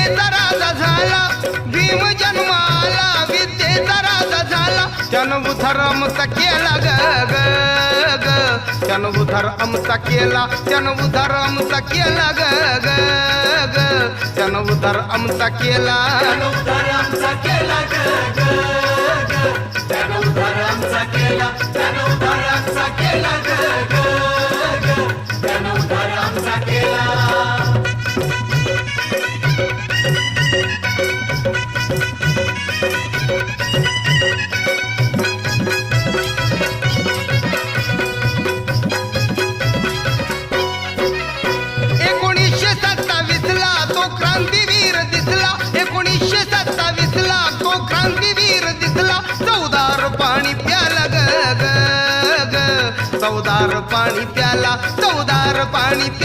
विद्येचा राजा झाला, भीम जन्माला विद्येचा राजा झाला. त्यानं उद्धार आमचा केला ग ग ग, त्यानं उद्धार आमचा केला, त्यानं उद्धार आमचा केला ग ग ग, त्यानं उद्धार आमचा केला, त्यानं उद्धार आमचा केला ग ग ग, त्यानं उद्धार आमचा केला, त्यानं उद्धार आमचा केला ग ग ग, त्यानं उद्धार आमचा केला. क्रांतीवीर दिसला 1927 ला तो क्रांतीवीर दिसला. चौदार पाणी प्याला ग ग ग, चौदार पाणी प्याला, चौदार पाणी प्याला.